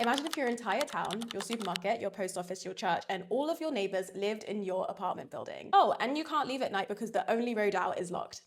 Imagine if your entire town, your supermarket, your post office, your church, and all of your neighbors lived in your apartment building. Oh, and you can't leave at night because the only road out is locked.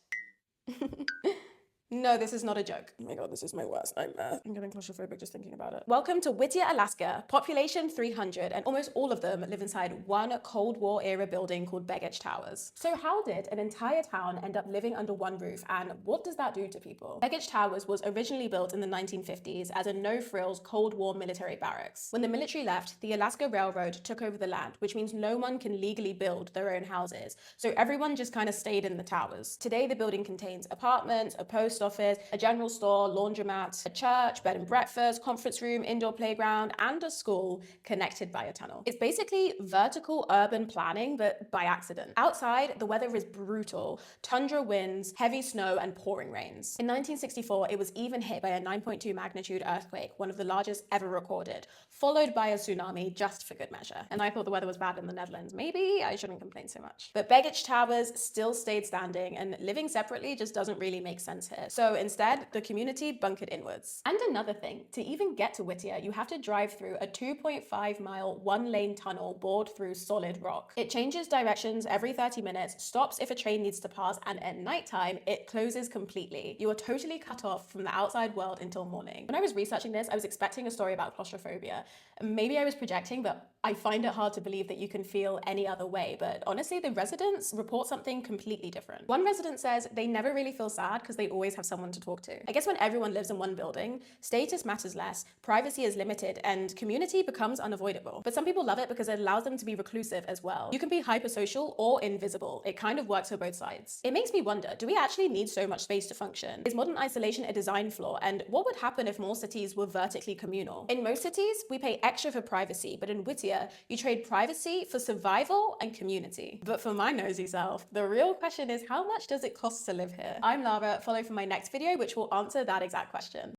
No, this is not a joke. Oh my god, this is my worst nightmare. I'm getting claustrophobic just thinking about it. Welcome to Whittier, Alaska. Population 300, and almost all of them live inside one Cold War era building called Begich Towers. So how did an entire town end up living under one roof, and what does that do to people? Begich Towers was originally built in the 1950s as a no-frills Cold War military barracks. When the military left, the Alaska Railroad took over the land, which means no one can legally build their own houses. So everyone just kind of stayed in the towers. Today, the building contains apartments, a post office, a general store, laundromat, a church, bed and breakfast, conference room, indoor playground, and a school connected by a tunnel. It's basically vertical urban planning, but by accident. Outside, the weather is brutal. Tundra winds, heavy snow, and pouring rains. In 1964, it was even hit by a 9.2 magnitude earthquake, one of the largest ever recorded, followed by a tsunami just for good measure. And I thought the weather was bad in the Netherlands. Maybe I shouldn't complain so much. But Begich Towers still stayed standing, and living separately just doesn't really make sense here. So instead, the community bunkered inwards. And another thing, to even get to Whittier, you have to drive through a 2.5-mile one-lane tunnel bored through solid rock. It changes directions every 30 minutes, stops if a train needs to pass, and at nighttime, it closes completely. You are totally cut off from the outside world until morning. When I was researching this, I was expecting a story about claustrophobia. Maybe I was projecting, but I find it hard to believe that you can feel any other way. But honestly, the residents report something completely different. One resident says they never really feel sad because they always have someone to talk to. I guess when everyone lives in one building, status matters less, privacy is limited, and community becomes unavoidable. But some people love it because it allows them to be reclusive as well. You can be hypersocial or invisible. It kind of works for both sides. It makes me wonder, do we actually need so much space to function? Is modern isolation a design flaw? And what would happen if more cities were vertically communal? In most cities, we pay extra for privacy, but in Whittier, you trade privacy for survival and community. But for my nosy self, the real question is, how much does it cost to live here? I'm Lara. Follow for my next video, which will answer that exact question.